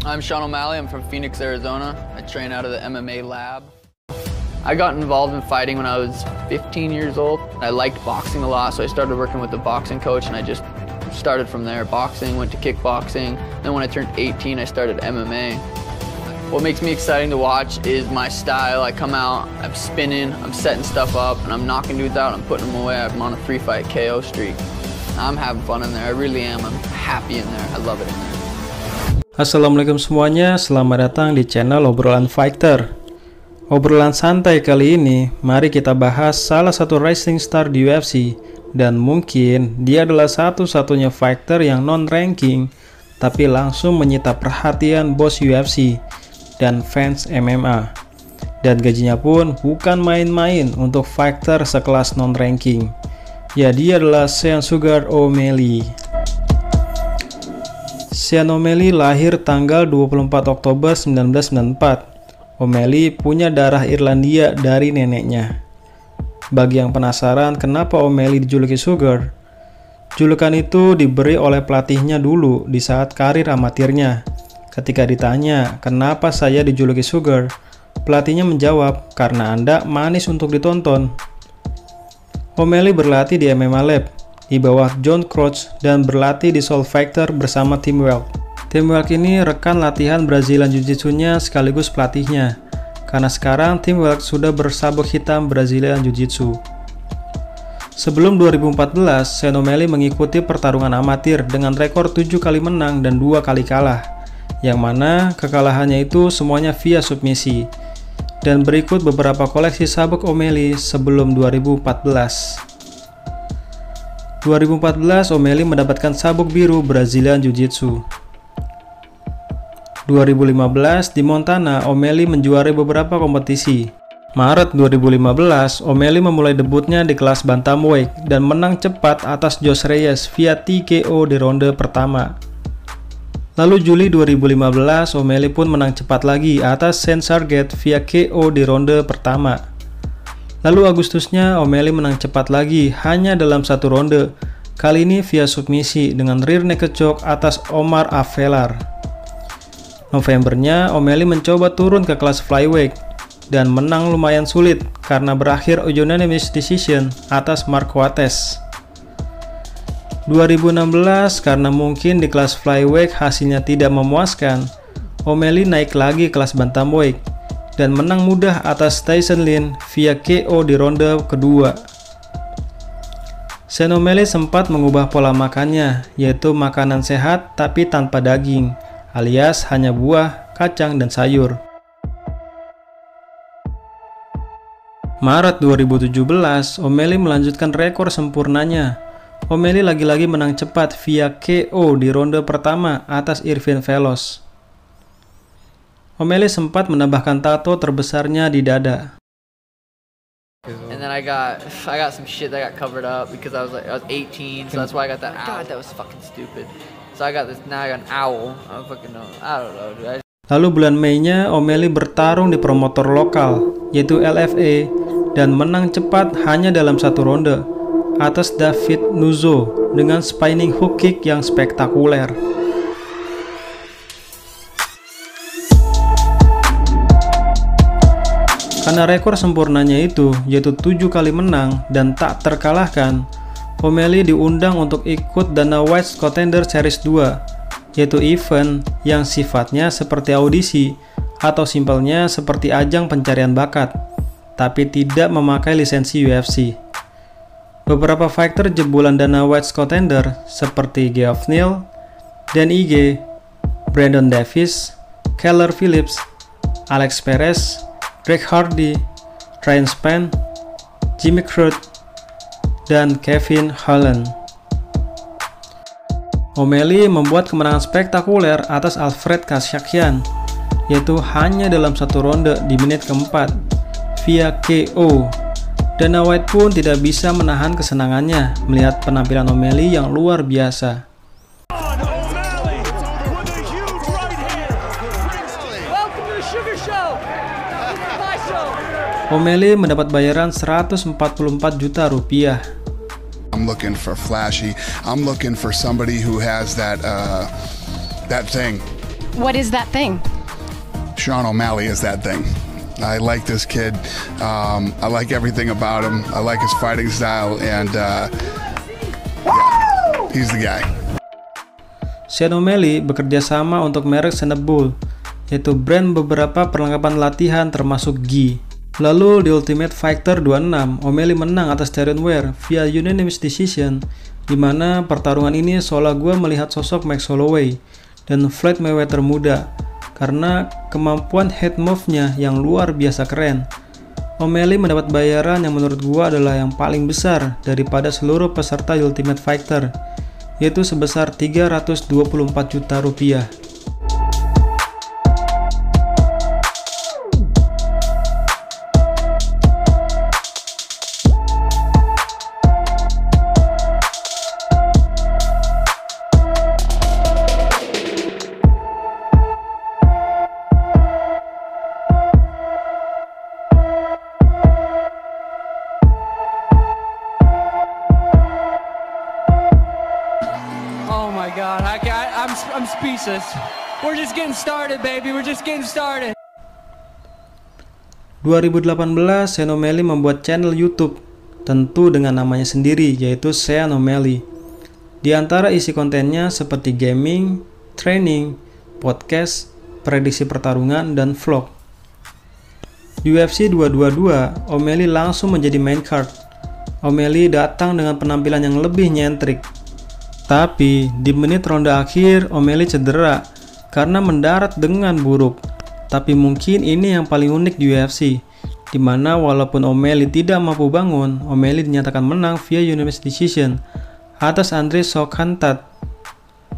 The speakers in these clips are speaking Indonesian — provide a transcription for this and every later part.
I'm Sean O'Malley. I'm from Phoenix, Arizona. I train out of the MMA lab. I got involved in fighting when I was 15 years old. I liked boxing a lot, so I started working with the boxing coach, and I just started from there. Boxing, went to kickboxing. Then when I turned 18, I started MMA. What makes me exciting to watch is my style. I come out, I'm spinning, I'm setting stuff up, and I'm knocking dudes out, I'm putting them away. I'm on a 3-fight KO streak. I'm having fun in there, I really am. I'm happy in there, I love it in there. Assalamualaikum semuanya, selamat datang di channel Obrolan Fighter. Obrolan santai kali ini, mari kita bahas salah satu rising star di UFC. Dan mungkin dia adalah satu-satunya fighter yang non-ranking, tapi langsung menyita perhatian bos UFC dan fans MMA. Dan gajinya pun bukan main-main untuk fighter sekelas non-ranking. Ya, dia adalah Sean Sugar O'Malley. Sean O'Malley lahir tanggal 24 Oktober 1994. O'Malley punya darah Irlandia dari neneknya. Bagi yang penasaran kenapa O'Malley dijuluki Sugar, julukan itu diberi oleh pelatihnya dulu di saat karir amatirnya. Ketika ditanya, kenapa saya dijuluki Sugar? Pelatihnya menjawab, karena Anda manis untuk ditonton. O'Malley berlatih di MMA Lab, di bawah John Crouch, dan berlatih di Soul Fighter bersama Tim Welch. Tim Welch ini rekan latihan Brazilian Jiu-Jitsu-nya sekaligus pelatihnya, karena sekarang Tim Welch sudah bersabuk hitam Brazilian Jiu-Jitsu. Sebelum 2014, Sean O'Malley mengikuti pertarungan amatir dengan rekor 7 kali menang dan 2 kali kalah, yang mana kekalahannya itu semuanya via submisi. Dan berikut beberapa koleksi sabuk O'Malley sebelum 2014. 2014, O'Malley mendapatkan sabuk biru Brazilian Jiu-Jitsu. 2015, di Montana, O'Malley menjuarai beberapa kompetisi. Maret 2015, O'Malley memulai debutnya di kelas bantamweight dan menang cepat atas Josh Reyes via TKO di ronde pertama. Lalu Juli 2015, O'Malley pun menang cepat lagi atas Shane Sargent via KO di ronde pertama. Lalu Agustusnya, O'Malley menang cepat lagi hanya dalam satu ronde, kali ini via submisi dengan rear naked choke atas Omar Avelar. Novembernya, O'Malley mencoba turun ke kelas flyweight dan menang lumayan sulit karena berakhir unanimous decision atas Mark Coates. 2016, karena mungkin di kelas flyweight hasilnya tidak memuaskan, O'Malley naik lagi kelas bantamweight dan menang mudah atas Tyson Lin via KO di ronde kedua. Sean O'Malley sempat mengubah pola makannya, yaitu makanan sehat tapi tanpa daging, alias hanya buah, kacang, dan sayur. Maret 2017, O'Malley melanjutkan rekor sempurnanya. O'Malley lagi-lagi menang cepat via KO di ronde pertama atas Irvin Velos. O'Malley sempat menambahkan tato terbesarnya di dada. And then I got some shit that got covered up because I was 18, so that's why I got that. God, that was fucking stupid. So I got this, now I got an owl. I don't know, dude. Lalu bulan Mei-nya, O'Malley bertarung di promotor lokal, yaitu LFA, dan menang cepat hanya dalam satu ronde atas David Nuzo dengan spinning hook kick yang spektakuler. Karena rekor sempurnanya itu, yaitu 7 kali menang dan tak terkalahkan, O'Malley diundang untuk ikut Dana White's Contender Series 2, yaitu event yang sifatnya seperti audisi atau simpelnya seperti ajang pencarian bakat, tapi tidak memakai lisensi UFC. Beberapa fighter jebolan Dana White's Contender seperti Geoff Neal, Dan Ige, Brandon Davis, Keller Phillips, Alex Perez, Greg Hardy, Ryan Spann, Jimmy Crute, dan Kevin Holland. O'Malley membuat kemenangan spektakuler atas Alfred Kassakian, yaitu hanya dalam satu ronde di menit keempat via KO. Dana White pun tidak bisa menahan kesenangannya melihat penampilan O'Malley yang luar biasa. O'Malley mendapat bayaran 144 juta rupiah. I'm looking for flashy. I'm looking for somebody who has that thing. What is that thing? Sean O'Malley is that thing. I like this kid. I like everything about him. I like his fighting style, and yeah, he's the guy. Sean O'Malley bekerja sama untuk merek Senebul, yaitu brand beberapa perlengkapan latihan termasuk gi. Lalu di Ultimate Fighter 26, O'Malley menang atas Tyron Ware via unanimous decision, di mana pertarungan ini seolah gue melihat sosok Max Holloway dan Floyd Mayweather muda, karena kemampuan head move-nya yang luar biasa keren. O'Malley mendapat bayaran yang menurut gua adalah yang paling besar daripada seluruh peserta Ultimate Fighter, yaitu sebesar 324 juta rupiah. Oh my God, I'm speechless. We're just getting started, baby. We're just getting started. 2018, Sean O'Malley membuat channel YouTube, tentu dengan namanya sendiri, yaitu Sean O'Malley. Di antara isi kontennya seperti gaming, training, podcast, prediksi pertarungan, dan vlog. Di UFC 222, O'Malley langsung menjadi main card. O'Malley datang dengan penampilan yang lebih nyentrik. Tapi di menit ronde akhir, O'Malley cedera karena mendarat dengan buruk. Tapi mungkin ini yang paling unik di UFC, di mana walaupun O'Malley tidak mampu bangun, O'Malley dinyatakan menang via unanimous decision atas Andre Soukhamthath.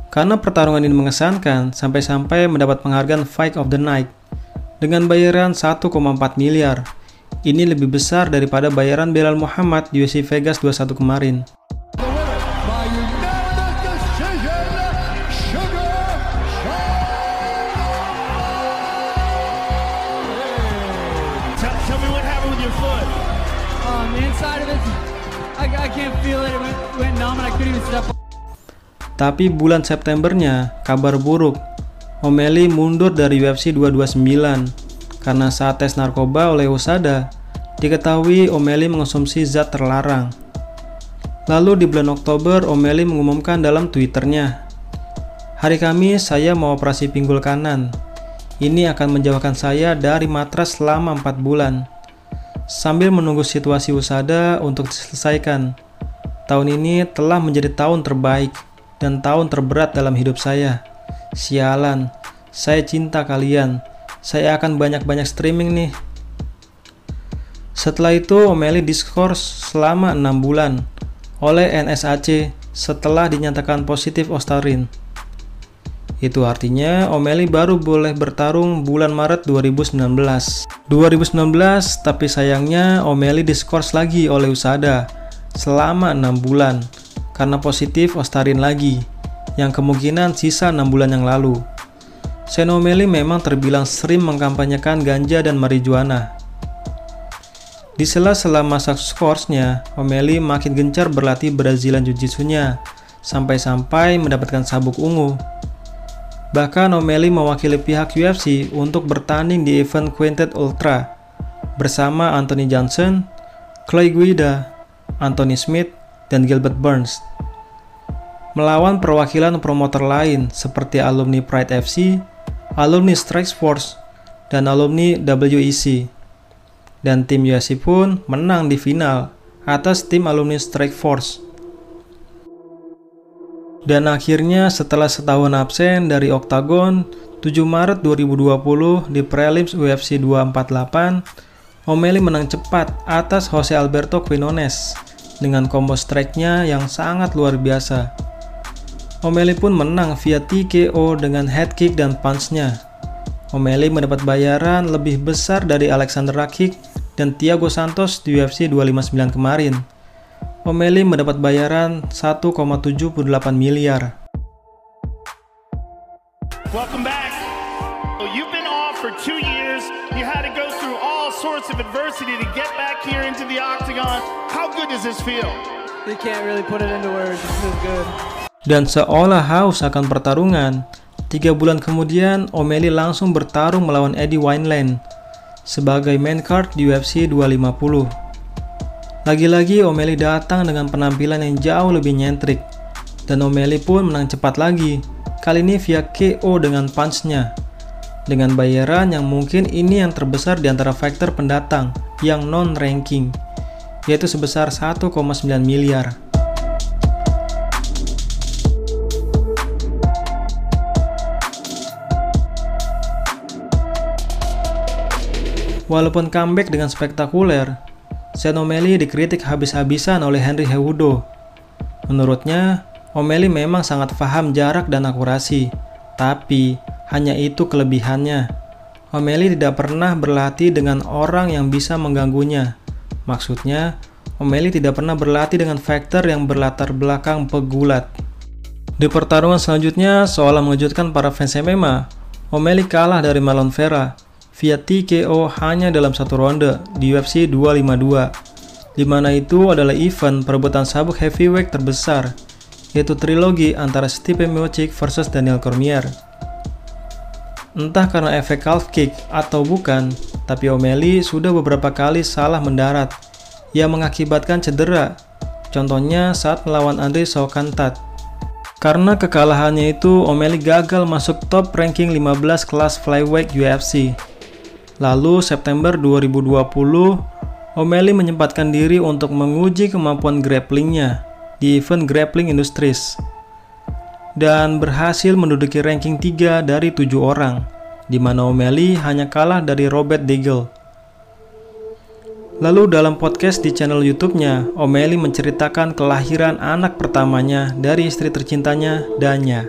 Karena pertarungan ini mengesankan, sampai-sampai mendapat penghargaan Fight of the Night dengan bayaran 1,4 miliar. Ini lebih besar daripada bayaran Belal Muhammad di UFC Vegas 21 kemarin. Tapi bulan Septembernya, kabar buruk. O'Malley mundur dari UFC 229 karena saat tes narkoba oleh USADA, diketahui O'Malley mengonsumsi zat terlarang. Lalu di bulan Oktober, O'Malley mengumumkan dalam Twitternya, "Hari Kamis saya mau operasi pinggul kanan. Ini akan menjauhkan saya dari matras selama 4 bulan. Sambil menunggu situasi USADA untuk diselesaikan. Tahun ini telah menjadi tahun terbaik dan tahun terberat dalam hidup saya. Sialan, saya cinta kalian. Saya akan banyak-banyak streaming nih." Setelah itu, O'Malley diskors selama 6 bulan oleh NSAC setelah dinyatakan positif Ostarin. Itu artinya O'Malley baru boleh bertarung bulan Maret 2019. Tapi sayangnya O'Malley diskors lagi oleh USADA selama 6 bulan karena positif Ostarin lagi, yang kemungkinan sisa 6 bulan yang lalu. Sean O'Malley memang terbilang sering mengkampanyekan ganja dan marijuana. Di sela-sela masa skorsnya, O'Malley makin gencar berlatih Brazilian Jiu-Jitsu-nya, sampai-sampai mendapatkan sabuk ungu. Bahkan O'Malley mewakili pihak UFC untuk bertanding di event Quintet Ultra bersama Anthony Johnson, Clay Guida, Anthony Smith, dan Gilbert Burns, melawan perwakilan promotor lain seperti alumni Pride FC, alumni Strikeforce, dan alumni WEC. Dan tim UFC pun menang di final atas tim alumni Strikeforce. Dan akhirnya setelah setahun absen dari Octagon, 7 Maret 2020 di prelims UFC 248, O'Malley menang cepat atas Jose Alberto Quinones dengan combo strike-nya yang sangat luar biasa. O'Malley pun menang via TKO dengan head kick dan punch-nya. O'Malley mendapat bayaran lebih besar dari Alexander Rakic dan Thiago Santos di UFC 259 kemarin. O'Malley mendapat bayaran 1,78 miliar. Welcome back. You've been off for 2 years. You had to go through all sorts of adversity to get back here into the octagon. How good does this feel? You can't really put it into words. It feels good. Dan seolah haus akan pertarungan, 3 bulan kemudian, O'Malley langsung bertarung melawan Eddie Wineland sebagai main card di UFC 250. Lagi-lagi O'Malley datang dengan penampilan yang jauh lebih nyentrik, dan O'Malley pun menang cepat lagi, kali ini via KO dengan punch-nya, dengan bayaran yang mungkin ini yang terbesar di antara fighter pendatang yang non-ranking, yaitu sebesar 1,9 miliar. Walaupun comeback dengan spektakuler, Sean O'Malley dikritik habis-habisan oleh Henry Cejudo. Menurutnya, O'Malley memang sangat paham jarak dan akurasi, tapi hanya itu kelebihannya. O'Malley tidak pernah berlatih dengan orang yang bisa mengganggunya. Maksudnya, O'Malley tidak pernah berlatih dengan fighter yang berlatar belakang pegulat. Di pertarungan selanjutnya, seolah mengejutkan para fans MMA, O'Malley kalah dari Marlon Vera via TKO hanya dalam 1 ronde di UFC 252, di mana itu adalah event perebutan sabuk heavyweight terbesar, yaitu trilogi antara Stipe Miocic versus Daniel Cormier. Entah karena efek calf kick atau bukan, tapi O'Malley sudah beberapa kali salah mendarat yang mengakibatkan cedera, contohnya saat melawan Andre Saukantat. Karena kekalahannya itu, O'Malley gagal masuk top ranking 15 kelas flyweight UFC. Lalu September 2020, O'Malley menyempatkan diri untuk menguji kemampuan grapplingnya di event Grappling Industries dan berhasil menduduki ranking 3 dari 7 orang, di mana O'Malley hanya kalah dari Robert Daigle. Lalu dalam podcast di channel YouTube-nya, O'Malley menceritakan kelahiran anak pertamanya dari istri tercintanya, Danya.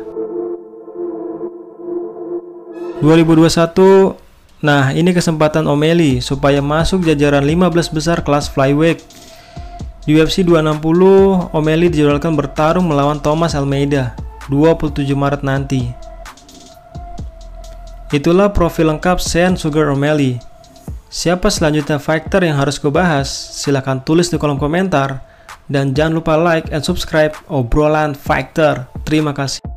2021, nah ini kesempatan O'Malley supaya masuk jajaran 15 besar kelas flyweight. Di UFC 260, O'Malley dijadwalkan bertarung melawan Thomas Almeida 27 Maret nanti. Itulah profil lengkap Sean Sugar O'Malley. Siapa selanjutnya fighter yang harus gue bahas? Silahkan tulis di kolom komentar. Dan jangan lupa like and subscribe obrolan fighter. Terima kasih.